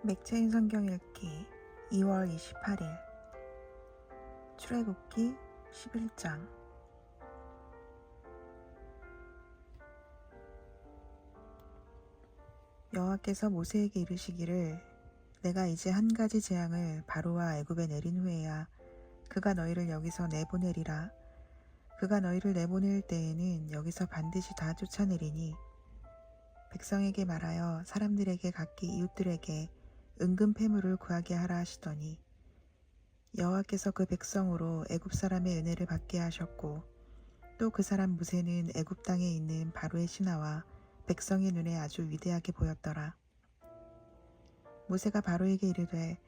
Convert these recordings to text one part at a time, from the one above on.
맥체인 성경 읽기 2월 28일 출애굽기 11장. 여호와께서 모세에게 이르시기를 내가 이제 한 가지 재앙을 바로와 애굽에 내린 후에야 그가 너희를 여기서 내보내리라. 그가 너희를 내보낼 때에는 여기서 반드시 다 쫓아내리니 백성에게 말하여 사람들에게 각기 이웃들에게 은금 패물을 구하게 하라 하시더니 여호와께서 그 백성으로 애굽 사람의 은혜를 받게 하셨고 또 그 사람 모세는 애굽 땅에 있는 바로의 신하와 백성의 눈에 아주 위대하게 보였더라. 모세가 바로에게 이르되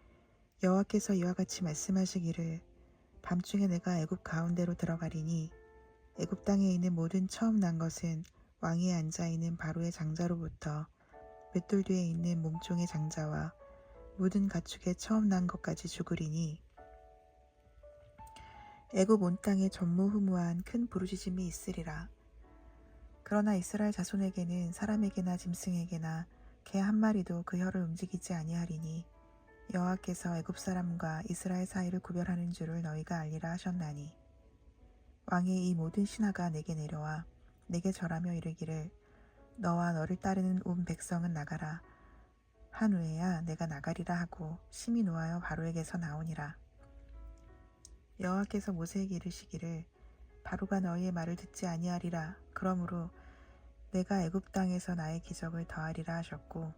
여호와께서 이와 같이 말씀하시기를 밤중에 내가 애굽 가운데로 들어가리니 애굽 땅에 있는 모든 처음 난 것은 왕위에 앉아 있는 바로의 장자로부터 맷돌 뒤에 있는 몸종의 장자와 모든 가축의 처음 난 것까지 죽으리니 애굽 온 땅에 전무후무한 큰 부르짖음이 있으리라. 그러나 이스라엘 자손에게는 사람에게나 짐승에게나 개 한 마리도 그 혀를 움직이지 아니하리니 여호와께서 애굽 사람과 이스라엘 사이를 구별하는 줄을 너희가 알리라 하셨나니 왕의 이 모든 신하가 내게 내려와 내게 절하며 이르기를 너와 너를 따르는 온 백성은 나가라. 한 후에야 내가 나가리라 하고 심히 노하여 바로에게서 나오니라. 여호와께서 모세에게 이르시기를 바로가 너희의 말을 듣지 아니하리라. 그러므로 내가 애굽 땅에서 나의 기적을 더하리라 하셨고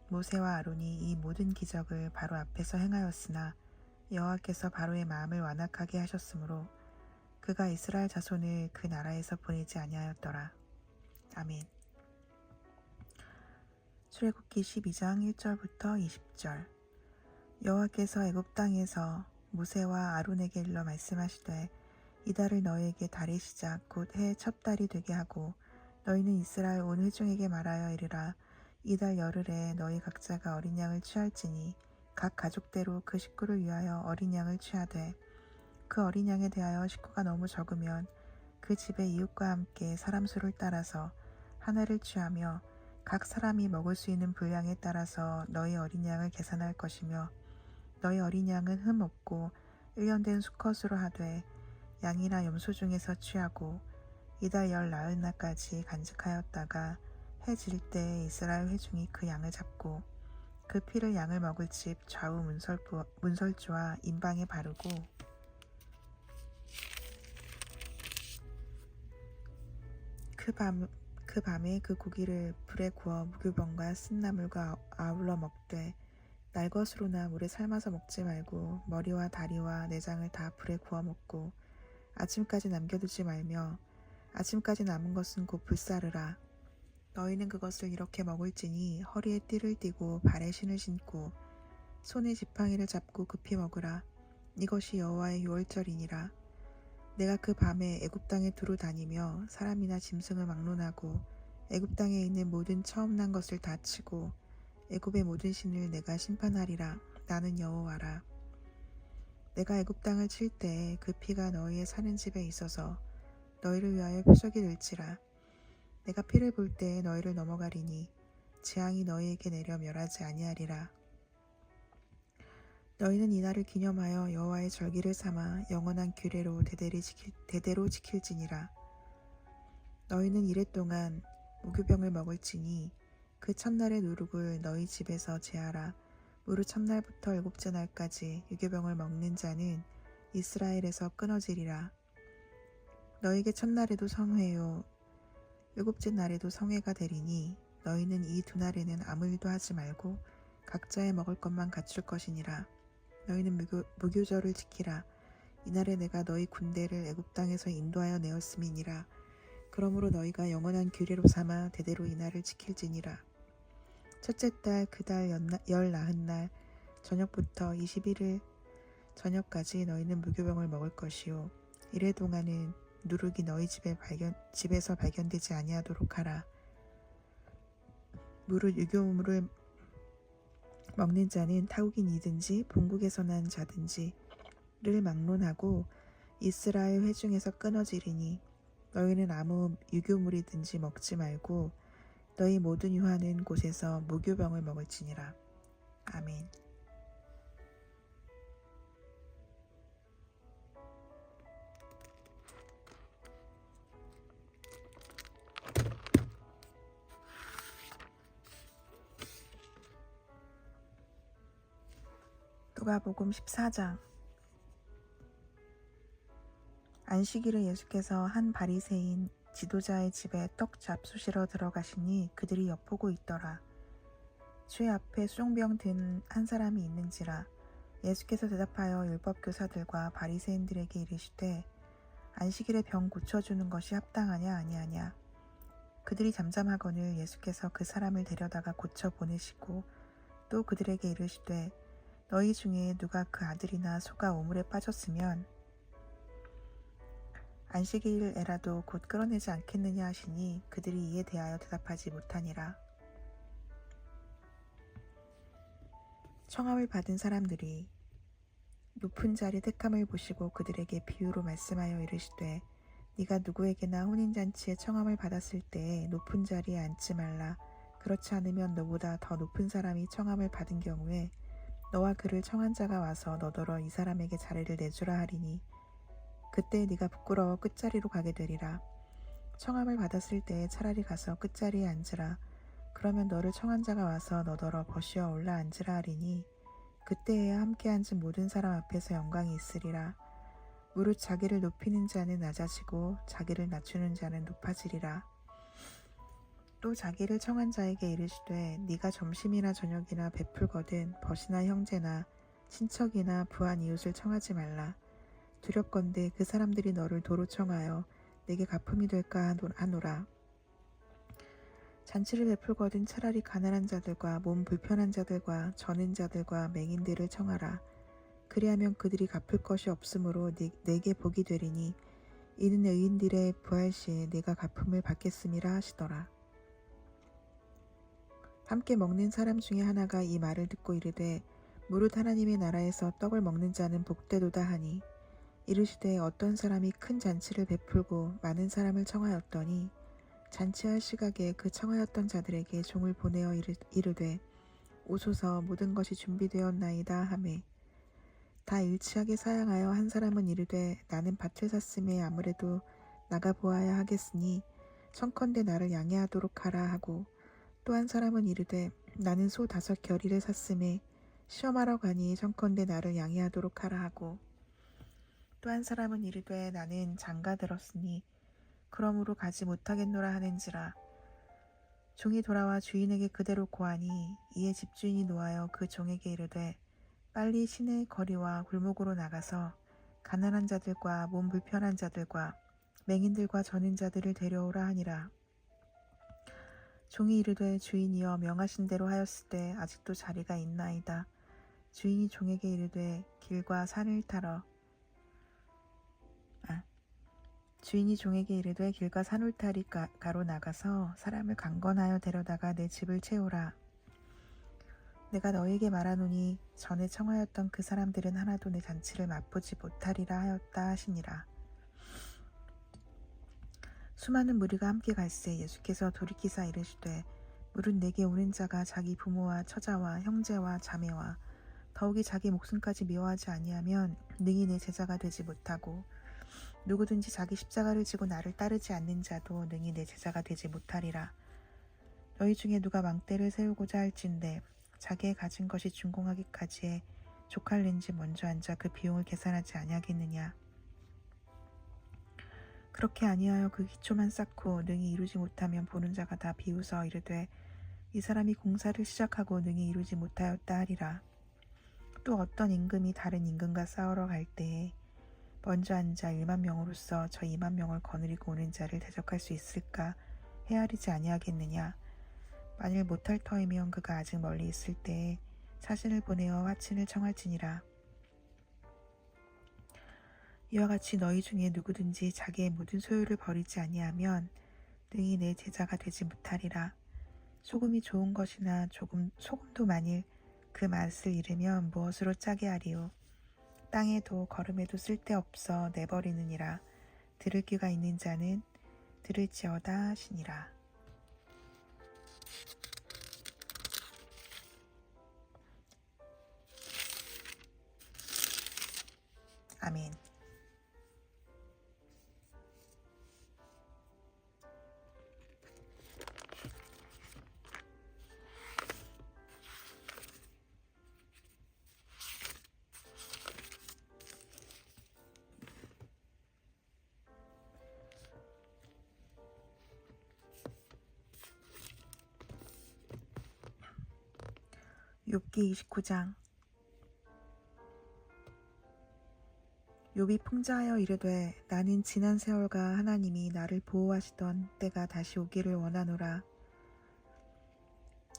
모세와 아론이 이 모든 기적을 바로 앞에서 행하였으나 여호와께서 바로의 마음을 완악하게 하셨으므로 그가 이스라엘 자손을 그 나라에서 보내지 아니하였더라. 아멘. 출애굽기 12장 1절부터 20절. 여호와께서 애굽 땅에서 모세와 아론에게 일러 말씀하시되 이 달을 너희에게 달의 시작 곧 해의 첫 달이 되게 하고 너희는 이스라엘 온 회중에게 말하여 이르라. 이 달 열흘에 너희 각자가 어린 양을 취할지니 각 가족대로 그 식구를 위하여 어린 양을 취하되 그 어린 양에 대하여 식구가 너무 적으면 그 집의 이웃과 함께 사람 수를 따라서 하나를 취하며 각 사람이 먹을 수 있는 분량에 따라서 너희 어린 양을 계산할 것이며 너희 어린 양은 흠 없고 일련된 수컷으로 하되 양이나 염소 중에서 취하고 이달 열 나흘 날까지 간직하였다가 해 질 때 이스라엘 회중이 그 양을 잡고 그 피를 양을 먹을 집 좌우 문설주와 임방에 바르고 그 밤에 그 고기를 불에 구워 무교병과 쓴나물과 아울러 먹되 날것으로나 물에 삶아서 먹지 말고 머리와 다리와 내장을 다 불에 구워 먹고 아침까지 남겨두지 말며 아침까지 남은 것은 곧 불사르라. 너희는 그것을 이렇게 먹을지니 허리에 띠를 띠고 발에 신을 신고 손에 지팡이를 잡고 급히 먹으라. 이것이 여호와의 유월절이니라. 내가 그 밤에 애굽 땅에 두루 다니며 사람이나 짐승을 막론하고 애굽 땅에 있는 모든 처음 난 것을 다 치고 애굽의 모든 신을 내가 심판하리라. 나는 여호와라. 내가 애굽 땅을 칠 때 그 피가 너희의 사는 집에 있어서 너희를 위하여 표적이 될지라. 내가 피를 볼 때 너희를 넘어가리니 재앙이 너희에게 내려 멸하지 아니하리라. 너희는 이날을 기념하여 여호와의 절기를 삼아 영원한 규례로 대대로 지킬지니라. 너희는 이래 동안 무교병을 먹을지니 그 첫날의 누룩을 너희 집에서 제하라. 무릇 첫날부터 일곱째 날까지 유교병을 먹는 자는 이스라엘에서 끊어지리라. 너희에게 첫날에도 성회요 일곱째 날에도 성회가 되리니 너희는 이 두 날에는 아무 일도 하지 말고 각자의 먹을 것만 갖출 것이니라. 너희는 무교절을 지키라. 이날에 내가 너희 군대를 애굽 땅에서 인도하여 내었음이니라. 그러므로 너희가 영원한 규례로 삼아 대대로 이날을 지킬지니라. 첫째 달 그 달 열 나흔 날 저녁부터 21일 저녁까지 너희는 무교병을 먹을 것이요 이래 동안은 누룩이 너희 집에서 발견되지 아니하도록 하라. 무릇 유교물을 먹는 자는 타국인이든지 본국에서 난 자든지를 막론하고 이스라엘 회중에서 끊어지리니 너희는 아무 유교물이든지 먹지 말고 너희 모든 유하는 곳에서 무교병을 먹을지니라. 아멘. 누가복음 14장. 안식일에 예수께서 한 바리새인 지도자의 집에 떡 잡수시러 들어가시니 그들이 엿보고 있더라. 주의 앞에 수종병 든 한 사람이 있는지라. 예수께서 대답하여 율법교사들과 바리새인들에게 이르시되 안식일에 병 고쳐주는 것이 합당하냐 아니하냐. 그들이 잠잠하거늘 예수께서 그 사람을 데려다가 고쳐 보내시고 또 그들에게 이르시되 너희 중에 누가 그 아들이나 소가 우물에 빠졌으면 안식일에라도 곧 끌어내지 않겠느냐 하시니 그들이 이에 대하여 대답하지 못하니라. 청함을 받은 사람들이 높은 자리 택함을 보시고 그들에게 비유로 말씀하여 이르시되 네가 누구에게나 혼인잔치에 청함을 받았을 때에 높은 자리에 앉지 말라. 그렇지 않으면 너보다 더 높은 사람이 청함을 받은 경우에 너와 그를 청한 자가 와서 너더러 이 사람에게 자리를 내주라 하리니 그때 네가 부끄러워 끝자리로 가게 되리라. 청함을 받았을 때에 차라리 가서 끝자리에 앉으라. 그러면 너를 청한 자가 와서 너더러 버시어 올라 앉으라 하리니 그때에야 함께 앉은 모든 사람 앞에서 영광이 있으리라. 무릇 자기를 높이는 자는 낮아지고 자기를 낮추는 자는 높아지리라. 또 자기를 청한 자에게 이르시되 네가 점심이나 저녁이나 베풀거든 벗이나 형제나 친척이나 부한 이웃을 청하지 말라. 두렵건대 그 사람들이 너를 도로 청하여 내게 갚음이 될까 하노라. 잔치를 베풀거든 차라리 가난한 자들과 몸 불편한 자들과 저는 자들과 맹인들을 청하라. 그리하면 그들이 갚을 것이 없으므로 내게 복이 되리니 이는 의인들의 부활 시에 네가 갚음을 받겠음이라 하시더라. 함께 먹는 사람 중에 하나가 이 말을 듣고 이르되 무릇 하나님의 나라에서 떡을 먹는 자는 복되도다 하니 이르시되 어떤 사람이 큰 잔치를 베풀고 많은 사람을 청하였더니 잔치할 시각에 그 청하였던 자들에게 종을 보내어 이르되 오소서 모든 것이 준비되었나이다 하매 다 일치하게 사양하여 한 사람은 이르되 나는 밭을 샀음에 아무래도 나가 보아야 하겠으니 청컨대 나를 양해하도록 하라 하고 또 한 사람은 이르되 나는 소 5겨리를 샀음에 시험하러 가니 청컨대 나를 양해하도록 하라 하고 또 한 사람은 이르되 나는 장가 들었으니 그러므로 가지 못하겠노라 하는지라. 종이 돌아와 주인에게 그대로 고하니 이에 집주인이 노하여 그 종에게 이르되 빨리 시내 거리와 골목으로 나가서 가난한 자들과 몸 불편한 자들과 맹인들과 저는 자들을 데려오라 하니라. 종이 이르되 주인이여 명하신 대로 하였을 때 아직도 자리가 있나이다. 주인이 종에게 이르되 길과 산을 타러 주인이 종에게 이르되 길과 산울타리 가로 나가서 사람을 강건하여 데려다가 내 집을 채우라. 내가 너에게 말하노니 전에 청하였던 그 사람들은 하나도 내 잔치를 맛보지 못하리라 하였다 하시니라. 수많은 무리가 함께 갈새 예수께서 돌이키사 이르시되 무릇 내게 오는 자가 자기 부모와 처자와 형제와 자매와 더욱이 자기 목숨까지 미워하지 아니하면 능히 내 제자가 되지 못하고 누구든지 자기 십자가를 지고 나를 따르지 않는 자도 능히 내 제자가 되지 못하리라. 너희 중에 누가 망대를 세우고자 할진대 자기의 가진 것이 준공하기까지에 족할는지 먼저 앉아 그 비용을 계산하지 아니하겠느냐. 그렇게 아니하여 그 기초만 쌓고 능히 이루지 못하면 보는 자가 다 비웃어 이르되 이 사람이 공사를 시작하고 능히 이루지 못하였다 하리라. 또 어떤 임금이 다른 임금과 싸우러 갈 때에 먼저 앉아 1만 명으로서 저 2만 명을 거느리고 오는 자를 대적할 수 있을까 헤아리지 아니하겠느냐. 만일 못할 터이면 그가 아직 멀리 있을 때에 사신을 보내어 화친을 청할지니라. 이와 같이 너희 중에 누구든지 자기의 모든 소유를 버리지 아니하면 능히 내 제자가 되지 못하리라. 소금이 좋은 것이나 소금도 만일 그 맛을 잃으면 무엇으로 짜게 하리요. 땅에도 거름에도 쓸데없어 내버리느니라. 들을 귀가 있는 자는 들을지어다 하시니라. 욥기 29장. 욥이 풍자하여 이르되 나는 지난 세월과 하나님이 나를 보호하시던 때가 다시 오기를 원하노라.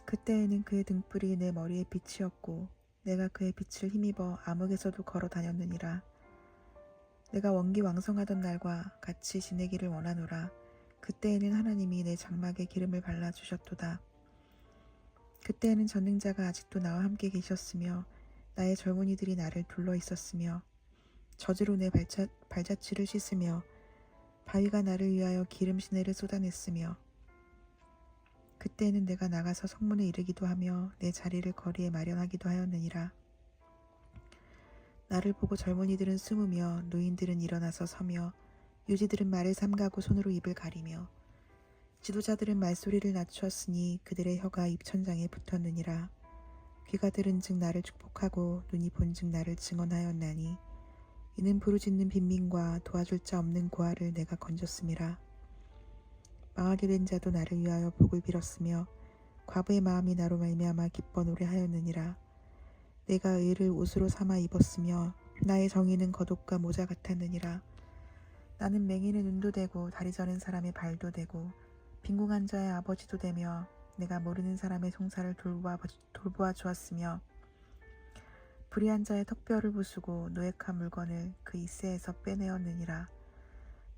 그때에는 그의 등불이 내 머리에 빛이었고 내가 그의 빛을 힘입어 암흑에서도 걸어 다녔느니라. 내가 원기왕성하던 날과 같이 지내기를 원하노라. 그때에는 하나님이 내 장막에 기름을 발라주셨도다. 그때에는 전능자가 아직도 나와 함께 계셨으며 나의 젊은이들이 나를 둘러 있었으며 젖으로 내 발자취를 씻으며 바위가 나를 위하여 기름 시내를 쏟아냈으며 그때에는 내가 나가서 성문에 이르기도 하며 내 자리를 거리에 마련하기도 하였느니라. 나를 보고 젊은이들은 숨으며 노인들은 일어나서 서며 유지들은 말을 삼가고 손으로 입을 가리며 지도자들은 말소리를 낮추었으니 그들의 혀가 입천장에 붙었느니라. 귀가 들은 즉 나를 축복하고 눈이 본 즉 나를 증언하였나니 이는 부르짖는 빈민과 도와줄 자 없는 고아를 내가 건졌음이라. 망하게 된 자도 나를 위하여 복을 빌었으며 과부의 마음이 나로 말미암아 기뻐 노래하였느니라. 내가 의를 옷으로 삼아 입었으며 나의 정의는 겉옷과 모자 같았느니라. 나는 맹인의 눈도 되고 다리 저린 사람의 발도 되고 빈궁한 자의 아버지도 되며 내가 모르는 사람의 송사를 돌보아 주었으며 불의한 자의 턱뼈를 부수고 노획한 물건을 그 이새에서 빼내었느니라.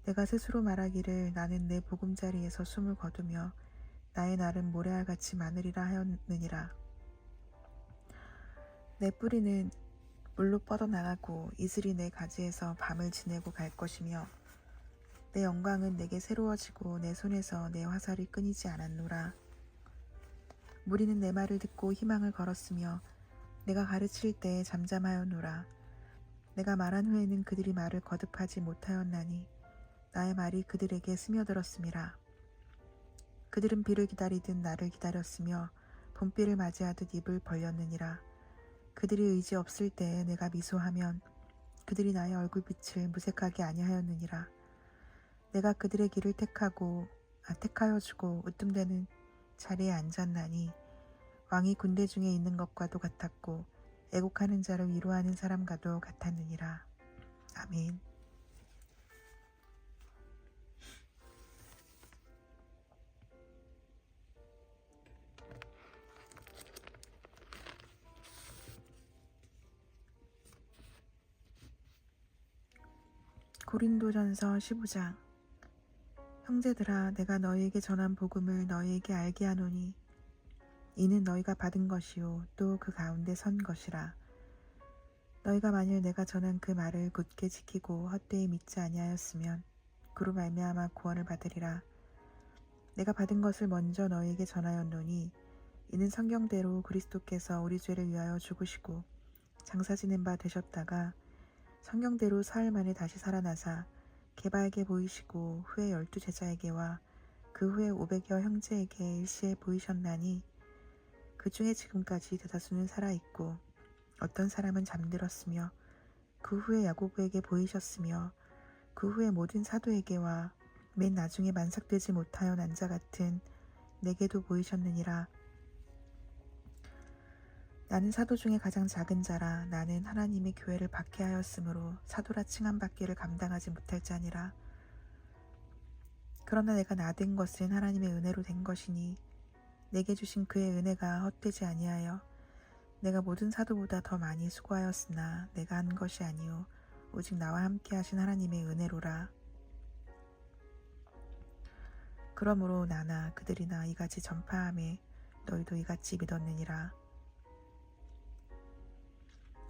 내가 스스로 말하기를 나는 내 보금자리에서 숨을 거두며 나의 날은 모래알같이 많으리라 하였느니라. 내 뿌리는 물로 뻗어나가고 이슬이 내 가지에서 밤을 지내고 갈 것이며 내 영광은 내게 새로워지고 내 손에서 내 화살이 끊이지 않았노라. 무리는 내 말을 듣고 희망을 걸었으며 내가 가르칠 때에 잠잠하였노라. 내가 말한 후에는 그들이 말을 거듭하지 못하였나니 나의 말이 그들에게 스며들었음이라. 그들은 비를 기다리듯 나를 기다렸으며 봄비를 맞이하듯 입을 벌렸느니라. 그들이 의지 없을 때에 내가 미소하면 그들이 나의 얼굴빛을 무색하게 아니하였느니라. 내가 그들의 길을 택하여 주고 으뜸되는 자리에 앉았나니 왕이 군대 중에 있는 것과도 같았고 애곡하는 자를 위로하는 사람과도 같았느니라. 아멘. 고린도전서 15장. 형제들아, 내가 너희에게 전한 복음을 너희에게 알게 하노니 이는 너희가 받은 것이요 또 그 가운데 선 것이라. 너희가 만일 내가 전한 그 말을 굳게 지키고 헛되이 믿지 아니하였으면 그로 말미암아 구원을 받으리라. 내가 받은 것을 먼저 너희에게 전하였노니 이는 성경대로 그리스도께서 우리 죄를 위하여 죽으시고 장사 지낸 바 되셨다가 성경대로 사흘 만에 다시 살아나사 게바에게 보이시고 후에 12제자에게와 그 후에 500여 형제에게 일시에 보이셨나니 그 중에 지금까지 대다수는 살아있고 어떤 사람은 잠들었으며 그 후에 야고보에게 보이셨으며 그 후에 모든 사도에게와 맨 나중에 만삭되지 못하여 난 자 같은 내게도 보이셨느니라. 나는 사도 중에 가장 작은 자라. 나는 하나님의 교회를 박해하였으므로 사도라 칭함받기를 감당하지 못할 자니라. 그러나 내가 나된 것은 하나님의 은혜로 된 것이니 내게 주신 그의 은혜가 헛되지 아니하여 내가 모든 사도보다 더 많이 수고하였으나 내가 한 것이 아니요 오직 나와 함께 하신 하나님의 은혜로라. 그러므로 나나 그들이나 이같이 전파하매 너희도 이같이 믿었느니라.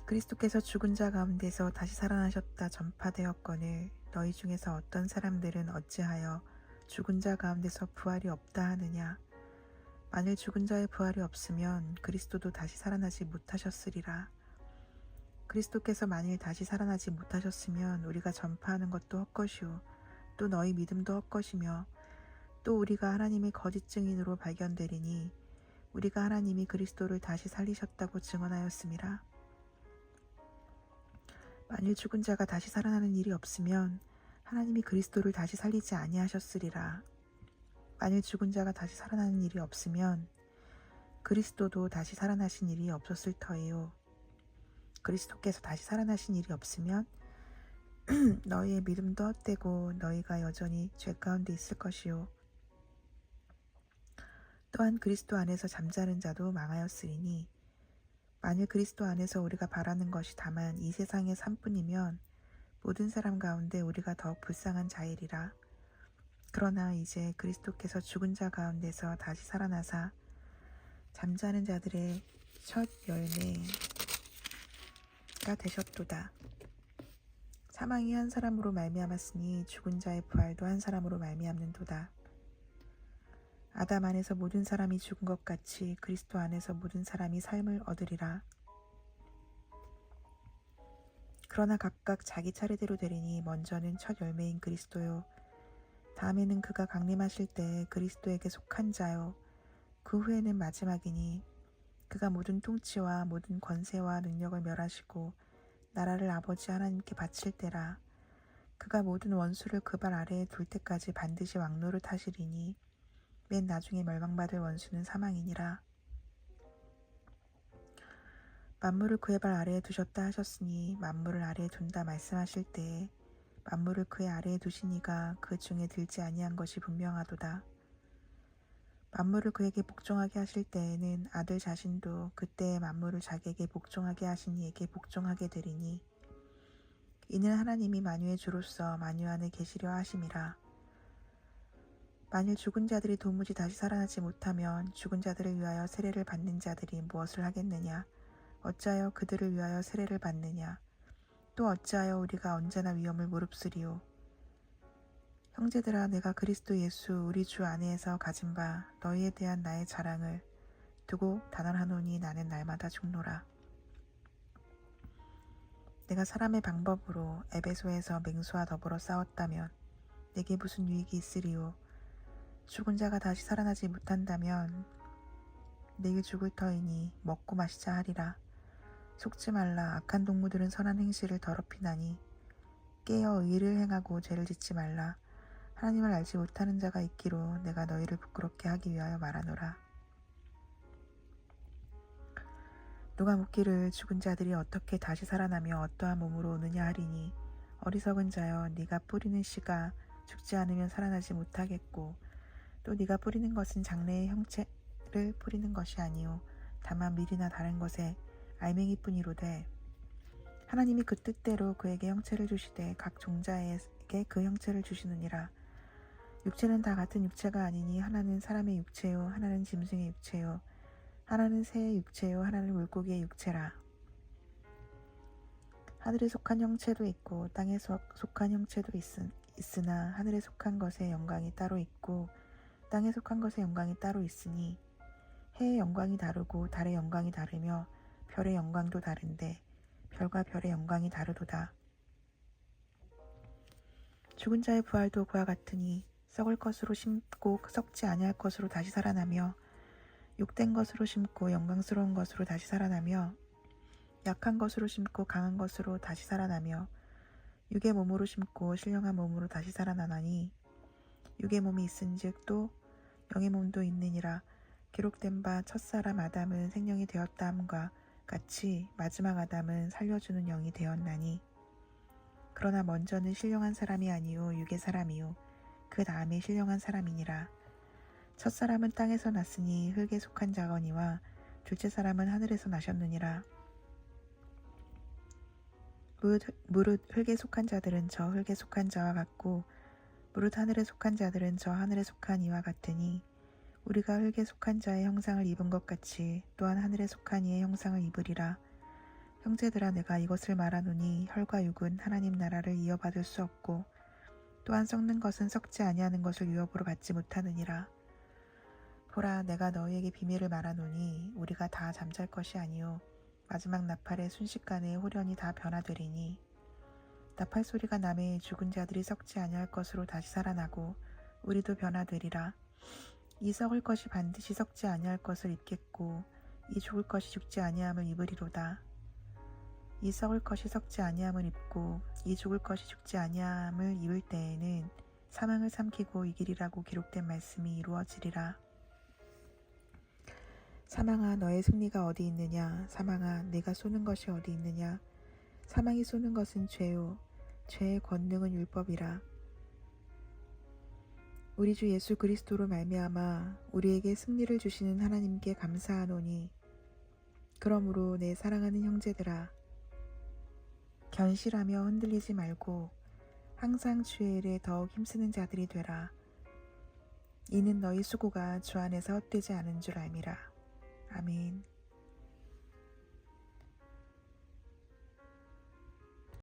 그리스도께서 죽은 자 가운데서 다시 살아나셨다 전파되었거늘 너희 중에서 어떤 사람들은 어찌하여 죽은 자 가운데서 부활이 없다 하느냐. 만일 죽은 자의 부활이 없으면 그리스도도 다시 살아나지 못하셨으리라. 그리스도께서 만일 다시 살아나지 못하셨으면 우리가 전파하는 것도 헛것이요 또 너희 믿음도 헛것이며 또 우리가 하나님의 거짓 증인으로 발견되리니 우리가 하나님이 그리스도를 다시 살리셨다고 증언하였음이라. 만일 죽은 자가 다시 살아나는 일이 없으면 하나님이 그리스도를 다시 살리지 아니하셨으리라. 만일 죽은 자가 다시 살아나는 일이 없으면 그리스도도 다시 살아나신 일이 없었을 터이요. 그리스도께서 다시 살아나신 일이 없으면 너희의 믿음도 헛되고 너희가 여전히 죄 가운데 있을 것이요. 또한 그리스도 안에서 잠자는 자도 망하였으리니 만일 그리스도 안에서 우리가 바라는 것이 다만 이 세상의 삶뿐이면 모든 사람 가운데 우리가 더욱 불쌍한 자이리라. 그러나 이제 그리스도께서 죽은 자 가운데서 다시 살아나사 잠자는 자들의 첫 열매가 되셨도다. 사망이 한 사람으로 말미암았으니 죽은 자의 부활도 한 사람으로 말미암는도다. 아담 안에서 모든 사람이 죽은 것 같이 그리스도 안에서 모든 사람이 삶을 얻으리라. 그러나 각각 자기 차례대로 되리니 먼저는 첫 열매인 그리스도요. 다음에는 그가 강림하실 때 그리스도에게 속한 자요. 그 후에는 마지막이니 그가 모든 통치와 모든 권세와 능력을 멸하시고 나라를 아버지 하나님께 바칠 때라. 그가 모든 원수를 그 발 아래에 둘 때까지 반드시 왕노릇 하시리니 맨 나중에 멸망받을 원수는 사망이니라. 만물을 그의 발 아래에 두셨다 하셨으니 만물을 아래에 둔다 말씀하실 때에 만물을 그의 아래에 두시니가 그 중에 들지 아니한 것이 분명하도다. 만물을 그에게 복종하게 하실 때에는 아들 자신도 그때의 만물을 자기에게 복종하게 하신 이에게 복종하게 되리니 이는 하나님이 만유의 주로서 만유 안에 계시려 하심이라. 만일 죽은 자들이 도무지 다시 살아나지 못하면 죽은 자들을 위하여 세례를 받는 자들이 무엇을 하겠느냐? 어찌하여 그들을 위하여 세례를 받느냐? 또 어찌하여 우리가 언제나 위험을 무릅쓰리요? 형제들아, 내가 그리스도 예수 우리 주 안에서 가진 바 너희에 대한 나의 자랑을 두고 단언하노니 나는 날마다 죽노라. 내가 사람의 방법으로 에베소에서 맹수와 더불어 싸웠다면 내게 무슨 유익이 있으리요? 죽은 자가 다시 살아나지 못한다면 내일 죽을 터이니 먹고 마시자 하리라. 속지 말라. 악한 동무들은 선한 행실을 더럽히나니 깨어 의를 행하고 죄를 짓지 말라. 하나님을 알지 못하는 자가 있기로 내가 너희를 부끄럽게 하기 위하여 말하노라. 누가 묻기를 죽은 자들이 어떻게 다시 살아나며 어떠한 몸으로 오느냐 하리니 어리석은 자여, 네가 뿌리는 씨가 죽지 않으면 살아나지 못하겠고 또 네가 뿌리는 것은 장래의 형체를 뿌리는 것이 아니요 다만 밀이나 다른 것에 알맹이뿐이로되 하나님이 그 뜻대로 그에게 형체를 주시되 각 종자에게 그 형체를 주시느니라. 육체는 다 같은 육체가 아니니 하나는 사람의 육체요 하나는 짐승의 육체요 하나는 새의 육체요 하나는 물고기의 육체라. 하늘에 속한 형체도 있고 땅에 속한 형체도 있으나 하늘에 속한 것의 영광이 따로 있고 땅에 속한 것의 영광이 따로 있으니 해의 영광이 다르고 달의 영광이 다르며 별의 영광도 다른데 별과 별의 영광이 다르도다. 죽은 자의 부활도 그와 같으니 썩을 것으로 심고 썩지 아니할 것으로 다시 살아나며 욕된 것으로 심고 영광스러운 것으로 다시 살아나며 약한 것으로 심고 강한 것으로 다시 살아나며 육의 몸으로 심고 신령한 몸으로 다시 살아나나니 육의 몸이 있은즉 또 영의 몸도 있느니라. 기록된 바 첫사람 아담은 생명이 되었다 함과 같이 마지막 아담은 살려주는 영이 되었나니 그러나 먼저는 신령한 사람이 아니요 육의 사람이요 그 다음에 신령한 사람이니라. 첫사람은 땅에서 났으니 흙에 속한 자거니와 둘째 사람은 하늘에서 나셨느니라. 무릇 흙에 속한 자들은 저 흙에 속한 자와 같고 무릇 하늘에 속한 자들은 저 하늘에 속한 이와 같으니 우리가 흙에 속한 자의 형상을 입은 것 같이 또한 하늘에 속한 이의 형상을 입으리라. 형제들아, 내가 이것을 말하노니 혈과 육은 하나님 나라를 이어받을 수 없고 또한 썩는 것은 썩지 아니하는 것을 유업으로 받지 못하느니라. 보라, 내가 너희에게 비밀을 말하노니 우리가 다 잠잘 것이 아니요 마지막 나팔의 순식간에 홀연히 다 변화되리니 나팔 소리가 나매 죽은 자들이 썩지 아니할 것으로 다시 살아나고 우리도 변화되리라. 이 썩을 것이 반드시 썩지 아니할 것을 입겠고 이 죽을 것이 죽지 아니함을 입으리로다. 이 썩을 것이 썩지 아니함을 입고 이 죽을 것이 죽지 아니함을 입을 때에는 사망을 삼키고 이기리라고 기록된 말씀이 이루어지리라. 사망아 너의 승리가 어디 있느냐. 사망아 네가 쏘는 것이 어디 있느냐. 사망이 쏘는 것은 죄요 죄의 권능은 율법이라. 우리 주 예수 그리스도로 말미암아 우리에게 승리를 주시는 하나님께 감사하노니, 그러므로 내 사랑하는 형제들아, 견실하며 흔들리지 말고 항상 주의 일에 더욱 힘쓰는 자들이 되라. 이는 너희 수고가 주 안에서 헛되지 않은 줄 알미라. 아멘.